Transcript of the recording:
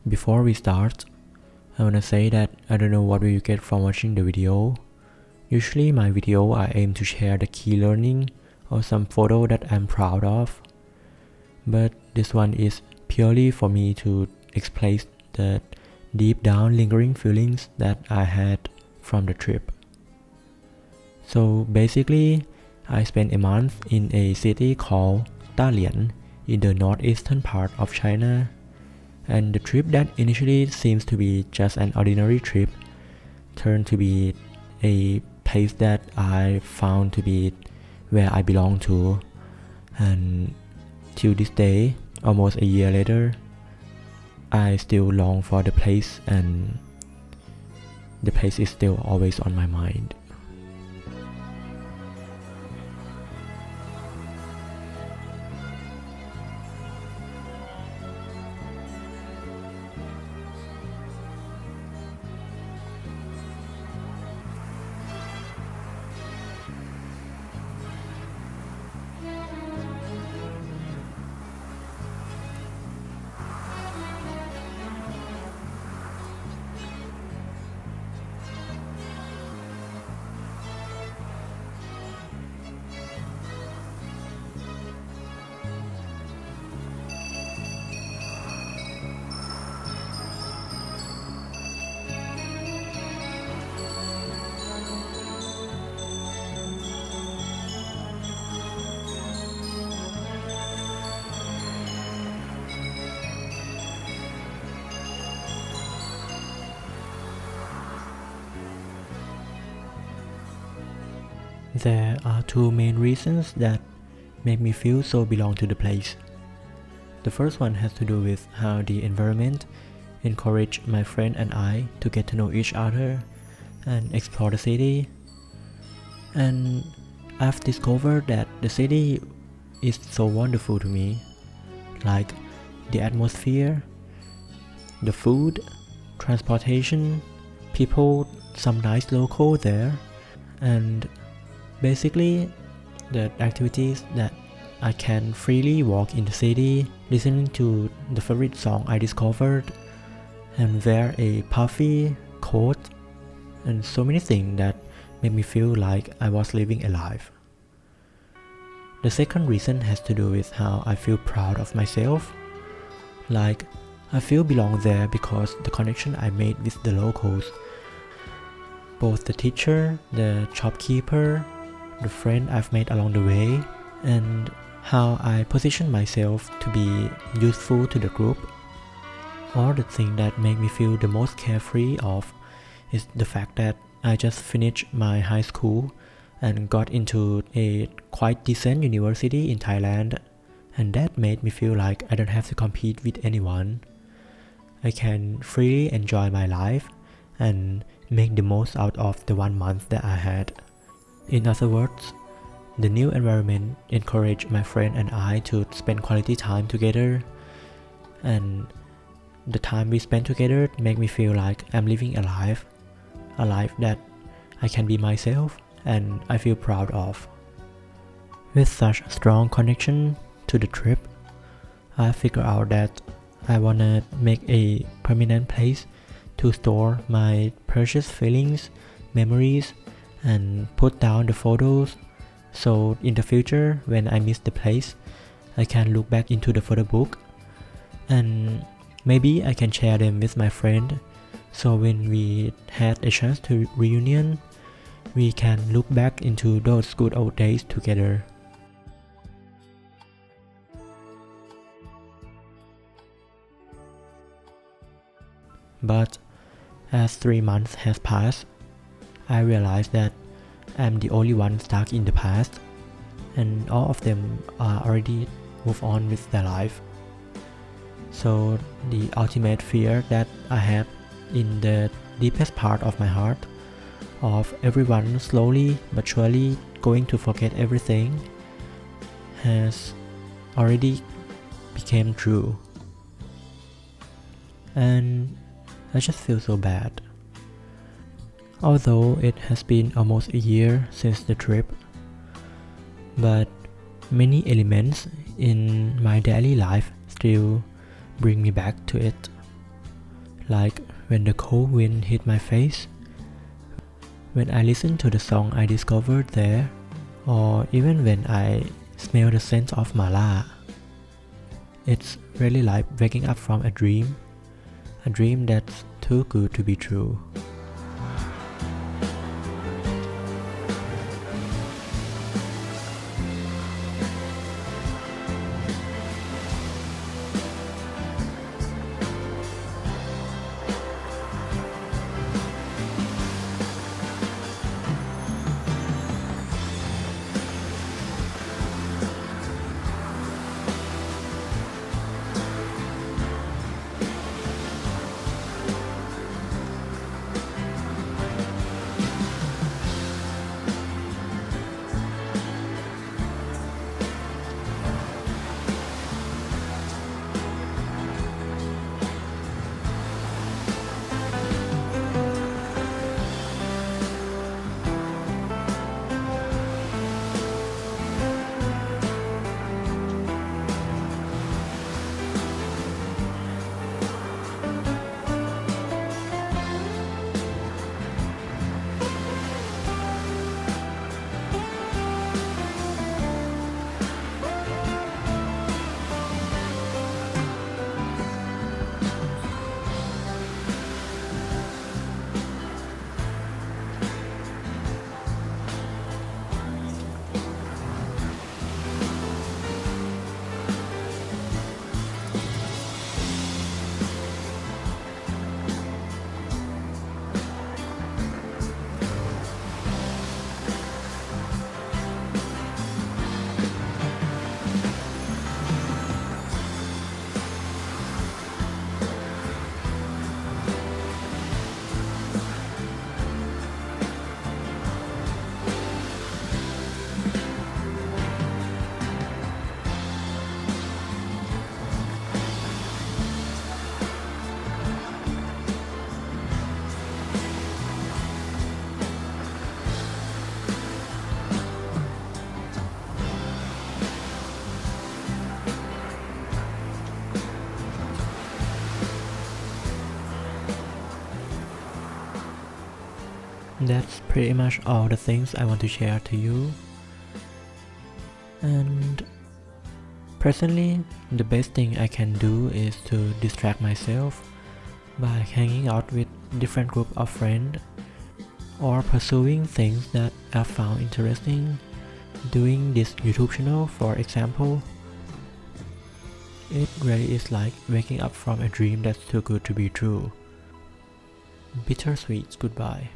Before we start, I wanna say that I don't know what will you get from watching the video. Usually my video I aim to share the key learning or some photo that I'm proud of. But this one is purely for me to express the deep down lingering feelings that I had from the trip. So basically, I spent a month in a city called Dalian in the northeastern part of China, and the trip that initially seems to be just an ordinary trip turned to be a place that I found to be where I belong to, and till this day, almost a year later, I still long for the place, and the place is still always on my mind. There are two main reasons that make me feel so belong to the place. The first one has to do with how the environment encouraged my friend and I to get to know each other and explore the city. And I've discovered that the city is so wonderful to me, like the atmosphere, the food, transportation, people, some nice local there, and basically the activities that I can freely walk in the city, listening to the favorite song I discovered, and wear a puffy coat, and so many things that make me feel like I was living a life. The second reason has to do with how I feel proud of myself. Like, I feel belong there because the connection I made with the locals, both the teacher, the shopkeeper, the friend I've made along the way, and how I position myself to be useful to the group. Or the thing that make me feel the most carefree of is the fact that I just finished my high school and got into a quite decent university in Thailand, and that made me feel like I don't have to compete with anyone. I can freely enjoy my life and make the most out of the 1 month that I had. In other words, the new environment encouraged my friend and I to spend quality time together, and the time we spent together make me feel like I'm living a life that I can be myself and I feel proud of. With such strong connection to the trip, I figured out that I wanna make a permanent place to store my precious feelings, memories, and put down the photos, so in the future when I miss the place, I can look back into the photo book, and maybe I can share them with my friend, so when we had a chance to reunion, we can look back into those good old days together. But as 3 months has passed, I realized that I'm the only one stuck in the past, and all of them are already moved on with their life. So the ultimate fear that I have in the deepest part of my heart, of everyone slowly but surely going to forget everything, has already became true. And I just feel so bad. Although it has been almost a year since the trip, but many elements in my daily life still bring me back to it. like when the cold wind hit my face, when I listen to the song I discovered there, or even when I smell the scent of mala. It's really like waking up from a dream that's too good to be true. That's pretty much all the things I want to share to you. And personally, the best thing I can do is to distract myself by hanging out with different group of friends or pursuing things that I found interesting. Doing this YouTube channel, for example, it really is like waking up from a dream that's too good to be true. Bittersweet goodbye.